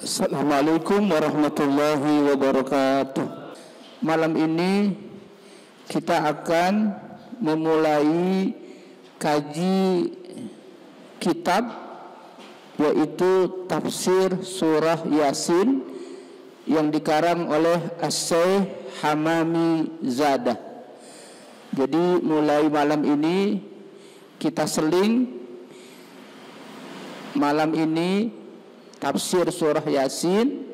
Assalamualaikum warahmatullahi wabarakatuh. Malam ini kita akan memulai kaji kitab, yaitu tafsir surah Yasin yang dikarang oleh As-Syaikh Hamami Zadah. Jadi mulai malam ini kita seling malam ini tafsir surah Yasin.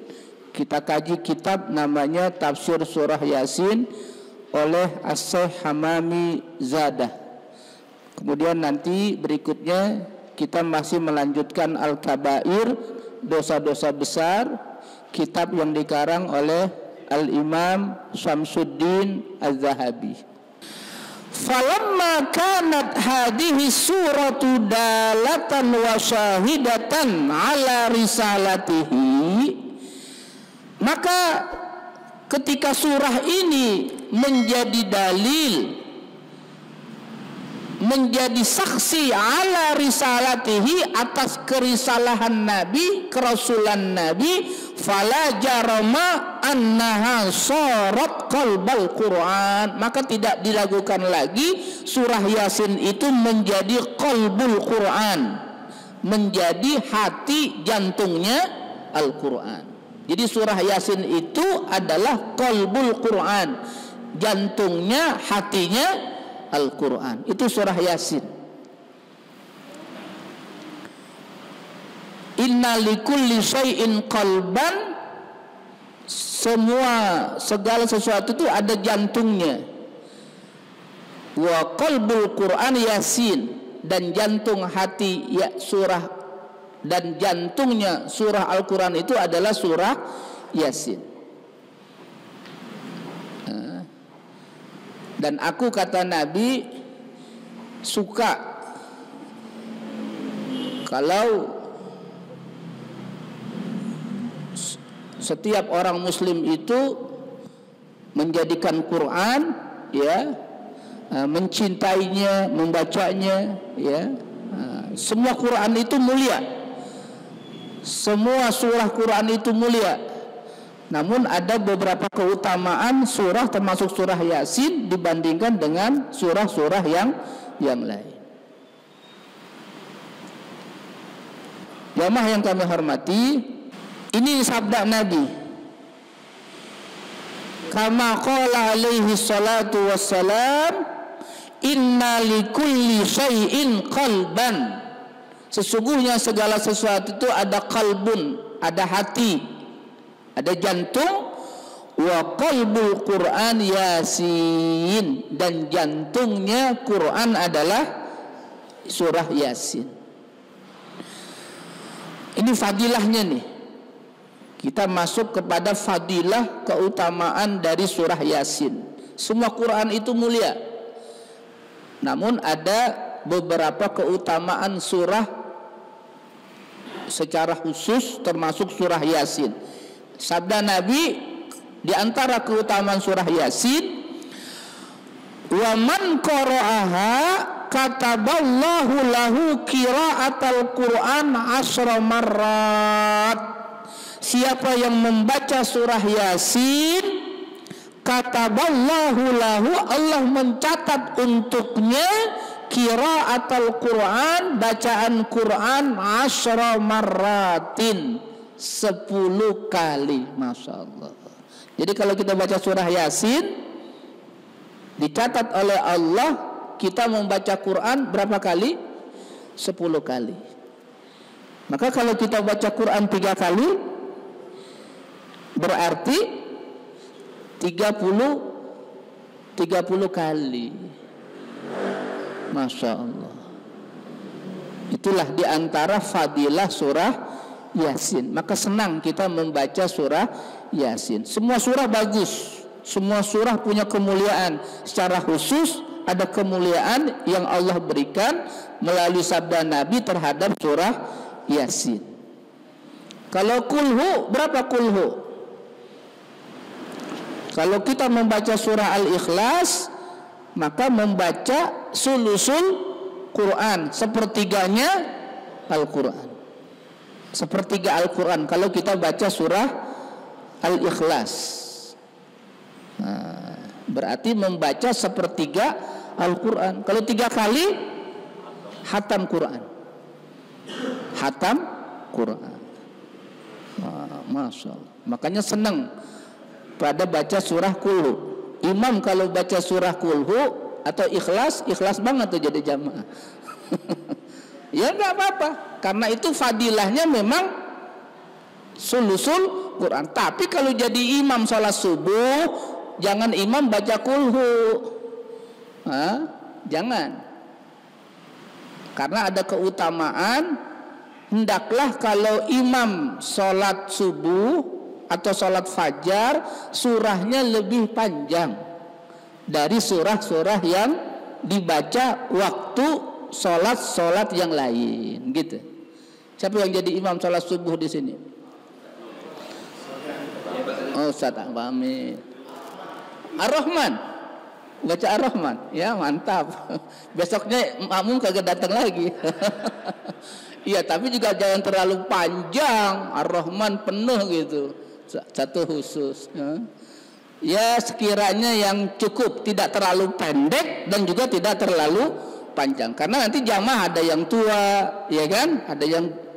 Kita kaji kitab namanya Tafsir Surah Yasin oleh As-Syaikh Hamami Zadah. Kemudian nanti berikutnya kita masih melanjutkan Al-Kabair, dosa-dosa besar, kitab yang dikarang oleh Al-Imam Syamsuddin Az-Zahabi. Falamma kanat hadhihi suratu dalatan wa syahidatan ala risalatihi, maka ketika surah ini menjadi dalil, menjadi saksi ala risalatihi, atas kerisalahan Nabi, kerasulan Nabi, fala jarama annaha sarat qalbal Quran, maka tidak diragukan lagi surah Yasin itu menjadi qalbul Quran, menjadi hati jantungnya Al-Quran. Jadi surah Yasin itu adalah qalbul Quran, jantungnya, hatinya Al-Quran. Itu surah Yasin. Inna likulli syai'in qalban, segala sesuatu itu ada jantungnya. Wa qalbul Quran Yasin, dan jantung hati ya surah, dan jantungnya surah Al-Quran itu adalah surah Yasin. Dan aku, kata Nabi, suka kalau setiap orang muslim itu menjadikan Quran, ya, mencintainya, membacanya, ya. Semua Quran itu mulia, semua surah Quran itu mulia. Namun ada beberapa keutamaan surah, termasuk surah Yasin, dibandingkan dengan surah-surah yang lain. Jamaah yang kami hormati, ini sabda Nabi. Kama qala alaihi salatu wassalam, inna likulli syai'in qalban. Sesungguhnya segala sesuatu itu ada qalbun, ada hati, ada jantung. Wa qalbul Quran Yasin, dan jantungnya Quran adalah surah Yasin. Ini fadilahnya nih. Kita masuk kepada fadilah, keutamaan dari surah Yasin. Semua Quran itu mulia, namun ada beberapa keutamaan surah secara khusus, termasuk surah Yasin. Sabda Nabi, di antara keutamaan surah Yasin, wa man qara'aha kataballahu lahu qira'atal Qur'an 10 marrat. Siapa yang membaca surah Yasin, kataballahu lahu, Allah mencatat untuknya qira'atal Qur'an, bacaan Quran 10 marratin, 10 kali. Masya Allah. Jadi kalau kita baca surah Yasin, dicatat oleh Allah kita membaca Quran berapa kali? 10 kali. Maka kalau kita baca Quran 3 kali, berarti 30 kali. Masya Allah. Itulah diantara fadilah surah Yasin. Maka senang kita membaca surah Yasin. Semua surah bagus, semua surah punya kemuliaan. Secara khusus ada kemuliaan yang Allah berikan melalui sabda Nabi terhadap surah Yasin. Kalau kulhu, berapa kulhu? Kalau kita membaca surah Al-Ikhlas, maka membaca sulusul Quran, sepertiganya Al-Quran. sepertiga Al-Quran kalau kita baca surah Al-Ikhlas. Nah, berarti membaca sepertiga Al-Quran. Kalau 3 kali hatam Quran. Hatam Quran. Masya Allah. Makanya senang pada baca surah Kulhu. Imam kalau baca surah Kulhu atau Ikhlas, ikhlas banget tuh jadi jamaah. Ya nggak apa-apa, karena itu fadilahnya memang sulusul Quran. Tapi kalau jadi imam sholat subuh, jangan imam baca Kulhu. Jangan. Karena ada keutamaan, hendaklah kalau imam sholat subuh atau sholat fajar, surahnya lebih panjang dari surah-surah yang dibaca waktu sholat yang lain, gitu. Siapa yang jadi imam sholat subuh di sini? Oh, Ustaz Amin. Ar-Rahman, baca Ar-Rahman, ya mantap. Besoknya makmum kagak datang lagi. Iya, tapi juga jangan terlalu panjang. Ar-Rahman penuh gitu, satu khusus. Ya sekiranya yang cukup, tidak terlalu pendek dan juga tidak terlalu panjang, karena nanti jamaah ada yang tua, ya kan,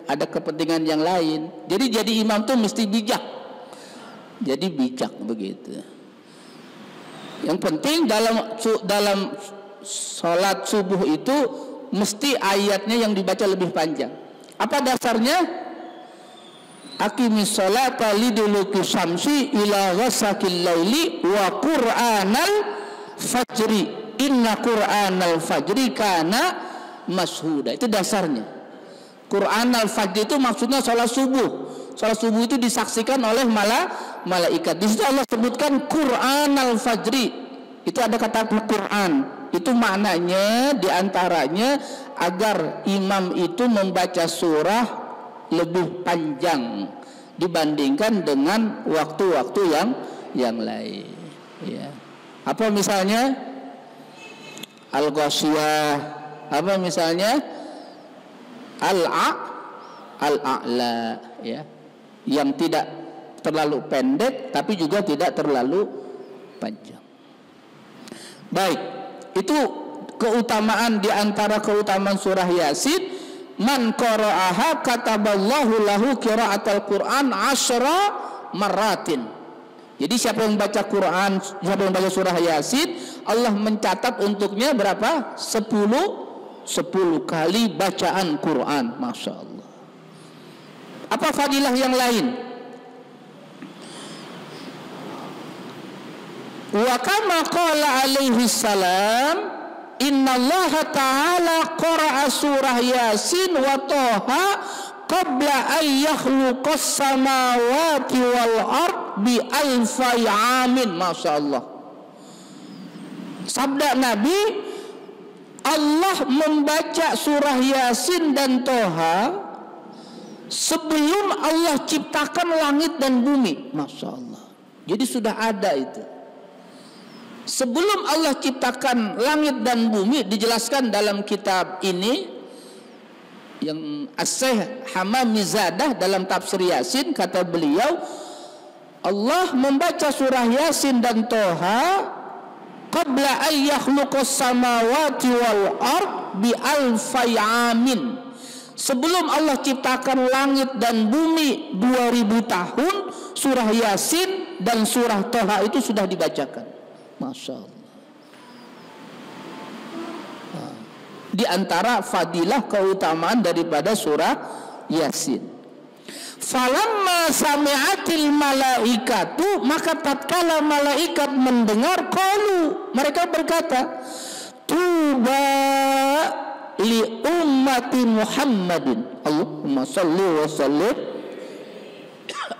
ada kepentingan yang lain. Jadi imam tuh mesti bijak, jadi bijak begitu. Yang penting dalam sholat subuh itu mesti ayatnya yang dibaca lebih panjang. Apa dasarnya? Aqimis sholata liduluki syamsi ila ghasaqil laili wa qur'anal fajri inna qur'anal fajri kana mashuda. Itu dasarnya. Qur'anal fajri itu maksudnya sholat subuh. Sholat subuh itu disaksikan oleh malaikat. Di situ Allah sebutkan Qur'anal fajri. Itu ada kata Quran. Itu maknanya diantaranya agar imam itu membaca surah lebih panjang dibandingkan dengan waktu-waktu yang lain. Ya. Apa misalnya? Al-Ghasyiyah, apa misalnya Al-A'la, ya, yang tidak terlalu pendek tapi juga tidak terlalu panjang. Baik, itu keutamaan di antara keutamaan surah Yasin. Man qara'aha kataballahu lahu qira'atal Qur'an 10 maratin. Jadi siapa yang baca Quran, siapa yang baca surah Yasin, Allah mencatat untuknya berapa? 10 kali bacaan Quran. Masya Allah. Apa fadilah yang lain? Wa kama qala alaihi salam, innallaha ta'ala qara'a surah Yasin wa Toha qabla an yakhluqas samawati wal ard bi alfai amin. Masya Allah. Sabda Nabi, Allah membaca surah Yasin dan Toha sebelum Allah ciptakan langit dan bumi. Masya Allah. Jadi sudah ada itu. Sebelum Allah ciptakan langit dan bumi, dijelaskan dalam kitab ini yang As-Syaikh Hamamizadah dalam tafsir Yasin, kata beliau, Allah membaca surah Yasin dan Toha qabla an yakhluqas samawati wal ard bi alfai amin. Sebelum Allah ciptakan langit dan bumi 2000 tahun, surah Yasin dan surah Toha itu sudah dibacakan. Masya Allah. Di antara fadilah keutamaan daripada surah Yasin. Falamma sami'atil malaikatu, maka tatkala malaikat mendengar, qalu, mereka berkata, tuba li ummati Muhammadin, Allahumma salli wa sallim,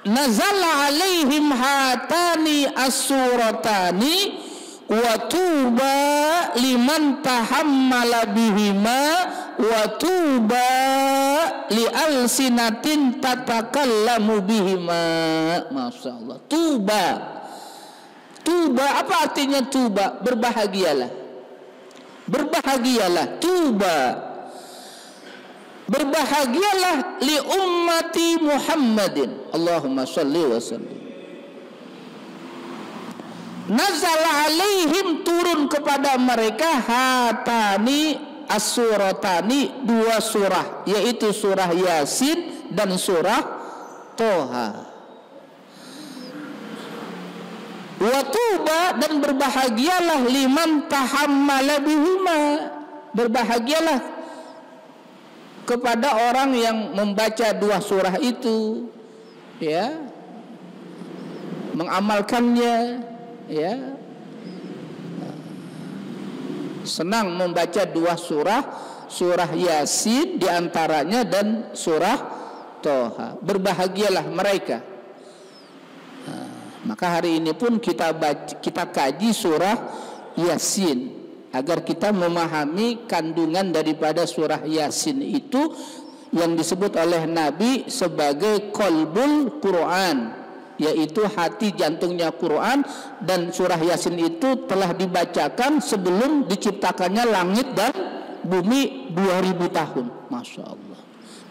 nazala alaihim hatani as-suratani wa tuba liman tahammala bihima wa tuba li alsinatin tatakallamu bihima. Masya Allah. Tuba apa artinya tuba? Berbahagialah. Berbahagialah. Tuba. Berbahagialah li ummati Muhammadin. Allahumma shalli wa sallim. Nazala alaihim, turun kepada mereka hatani as-suratani, dua surah, yaitu surah Yasin dan surah Toha. Wa tuba, dan berbahagialah liman tahammala bihima, berbahagialah kepada orang yang membaca dua surah itu, ya, mengamalkannya, ya, senang membaca dua surah, surah Yasin diantaranya dan surah Toha. Berbahagialah mereka. Maka hari ini pun kita kaji surah Yasin agar kita memahami kandungan daripada surah Yasin itu yang disebut oleh Nabi sebagai qalbul Quran, yaitu hati jantungnya Quran. Dan surah Yasin itu telah dibacakan sebelum diciptakannya langit dan bumi 2000 tahun. Masya Allah.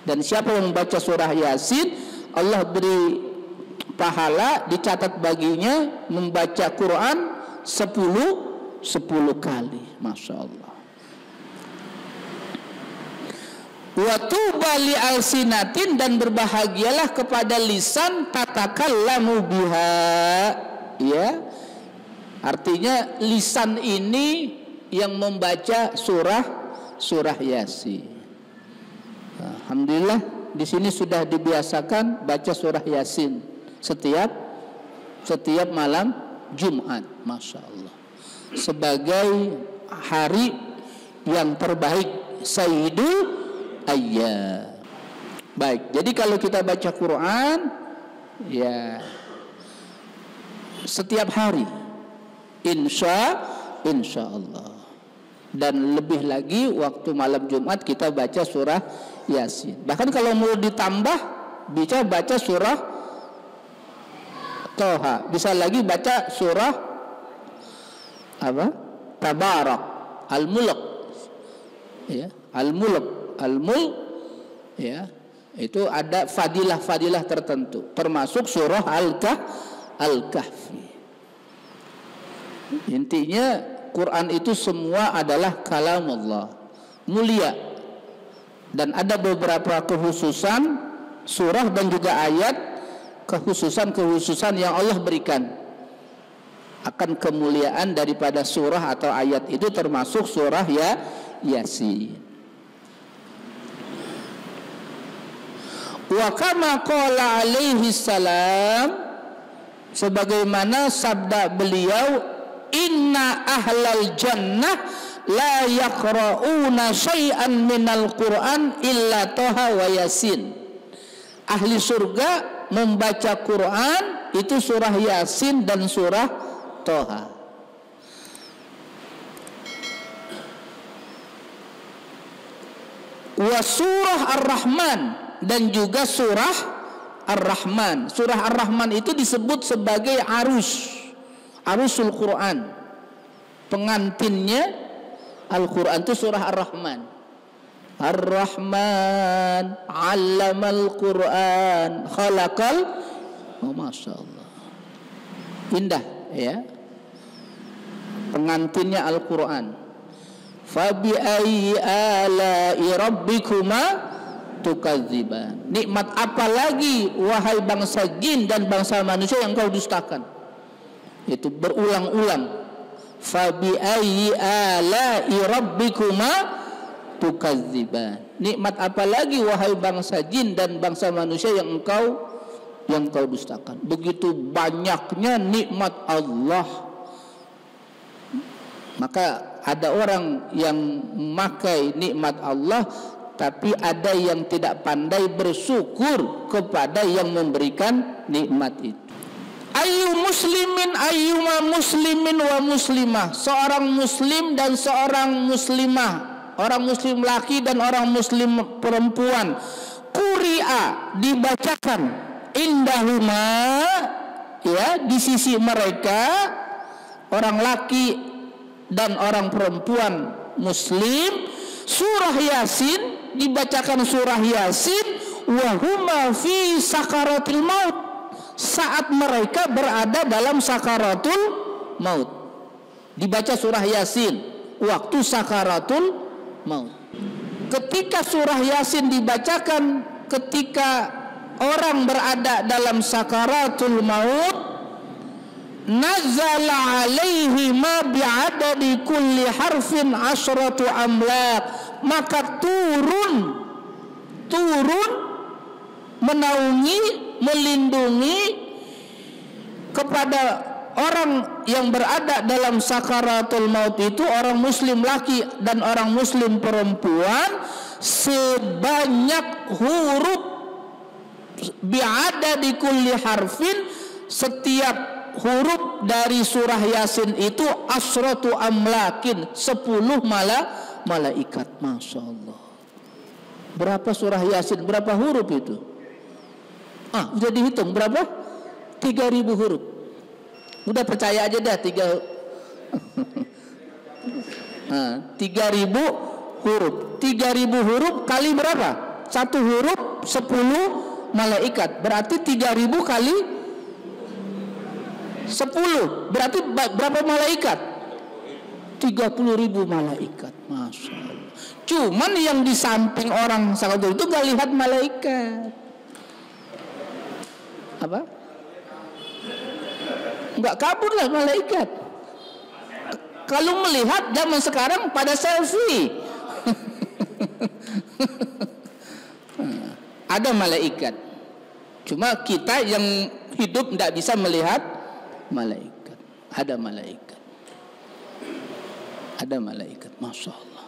Dan siapa yang membaca surah Yasin, Allah beri pahala, dicatat baginya membaca Quran 10 kali. Masya Allah. Wa tuba li alsinatin, dan berbahagialah kepada lisan tatakallamu biha, ya, artinya lisan ini yang membaca surah Yasin. Alhamdulillah di sini sudah dibiasakan baca surah Yasin setiap malam Jumat, Masya Allah, sebagai hari yang terbaik, Sayyidul Ayyam. Baik, jadi kalau kita baca Quran, ya, setiap hari, insya Allah. Dan lebih lagi waktu malam Jumat kita baca surah Yasin. Bahkan kalau mau ditambah, bisa baca surah Toha, bisa lagi baca surah apa? Tabarak, Al-Mulk, ya, Al-Mulk, ya, itu ada fadilah tertentu, termasuk surah Al-Kahfi. Intinya Quran itu semua adalah kalam Allah, mulia, dan ada beberapa kekhususan surah dan juga ayat, kekhususan yang Allah berikan akan kemuliaan daripada surah atau ayat itu, termasuk surah Yasin. Wa kama qala alaihi salam, sebagaimana sabda beliau, inna ahlal jannah la yaqra'una syai'an minal Qur'an illa Toha wa Yasin. Ahli surga membaca Quran itu surah Yasin dan surah Toha. Wa surah Ar-Rahman, dan juga surah Ar-Rahman. Surah Ar-Rahman itu disebut sebagai arusul Quran. Pengantinnya Al-Quran itu surah Ar-Rahman. Ar-Rahman 'allamal Quran khalaqal, oh, Masya Allah, indah, ya, pengantinnya Al-Quran. Fabi ayyi ala'i rabbikuma tukadziban, nikmat apa lagi wahai bangsa jin dan bangsa manusia yang kau dustakan. Itu berulang-ulang. Fabi ayyi ala'i rabbikuma tukadziban, nikmat apa lagi wahai bangsa jin dan bangsa manusia yang kau dustakan. Begitu banyaknya nikmat Allah. Maka ada orang yang memakai nikmat Allah, tapi ada yang tidak pandai bersyukur kepada yang memberikan nikmat itu. Ayyuma muslimin wa muslimah, seorang muslim dan seorang muslimah, orang muslim laki dan orang muslim perempuan, quri'a, dibacakan, indahuma, ya, di sisi mereka, orang laki dan orang perempuan muslim, surah Yasin dibacakan surah Yasin wa huma fi sakaratil maut, saat mereka berada dalam sakaratul maut. Dibaca surah Yasin waktu sakaratul maut. Ketika surah Yasin dibacakan ketika orang berada dalam sakaratul maut, nazala alaihi ma bi'adadi kulli harfin asyratu amlak, maka turun menaungi, melindungi kepada orang yang berada dalam sakaratul maut itu, orang muslim laki dan orang muslim perempuan, sebanyak huruf bi'adadi kulli harfin, setiap huruf dari surah Yasin itu asratu amlakin, 10 malaikat. Masya Allah. Berapa surah Yasin, berapa huruf itu? Udah dihitung berapa? 3.000 huruf. Udah percaya aja dah 3.000 huruf. 3.000 huruf kali berapa? Satu huruf 10 malaikat. Berarti 3.000 kali 10. Berarti berapa malaikat? 30.000 malaikat. Masya Allah. Cuman yang di samping orang sakaratul itu gak lihat malaikat. Apa? Nggak kabur lah malaikat. Kalau melihat zaman sekarang pada selfie. Ada malaikat. Cuma kita yang hidup tidak bisa melihat malaikat. Ada malaikat. Ada malaikat. Masya Allah.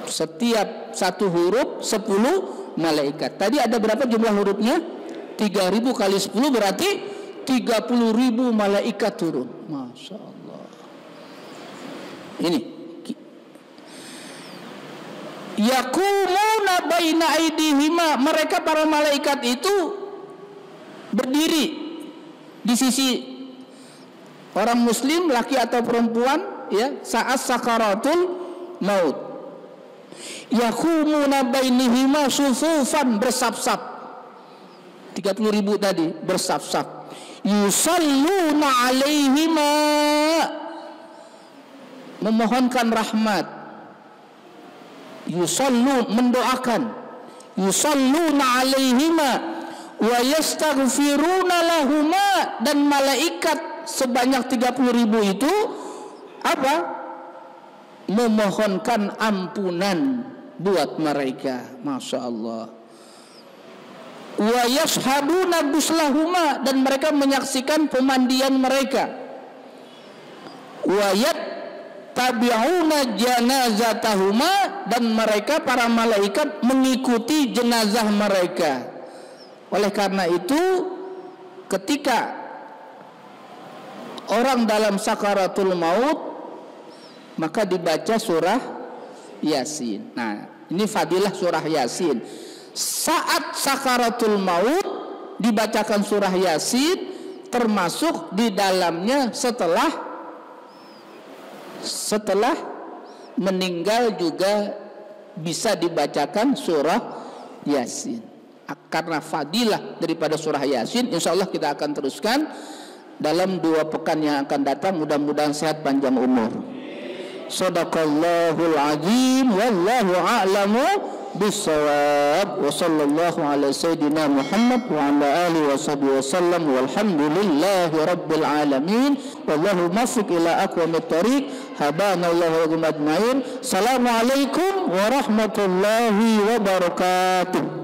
Setiap satu huruf 10 malaikat. Tadi ada berapa jumlah hurufnya? 3.000 kali 10 berarti 30.000 malaikat turun. Masya Allah. Ini yakumuna baina aidihima, mereka para malaikat itu berdiri di sisi orang muslim laki atau perempuan ya saat sakaratul maut. Yakumuna bainihima sufufan, bersaf-saf. 30.000 tadi bersaf-saf. Yusalluna alaihima, memohonkan rahmat. Yusallu, mendoakan. Yusalluna alaihima wa yastaghfiruna lahuma, dan malaikat sebanyak 30.000 itu apa? Memohonkan ampunan buat mereka. Masya Allah. Wa yashhaduna guslahuma, dan mereka menyaksikan pemandian mereka. Wa yattabi'una janazatahuma, dan mereka para malaikat mengikuti jenazah mereka. Oleh karena itu ketika orang dalam sakaratul maut maka dibaca surah Yasin. Nah, ini fadilah surah Yasin. Saat sakaratul maut dibacakan surah Yasin, termasuk di dalamnya setelah meninggal juga bisa dibacakan surah Yasin. Karena fadilah daripada surah Yasin, insya Allah kita akan teruskan dalam 2 pekan yang akan datang. Mudah-mudahan sehat panjang umur. Shadaqallahul azim, wallahu a'lamu bissawab, wa sallallahu ala sayyidina Muhammad wa ala alihi wa sahbihi wasallam, walhamdulillahi rabbil alamin, wallahu muwaffiq ila aqwamit thariq, habanallahu wa bikum ajmain. Assalamualaikum warahmatullahi wabarakatuh.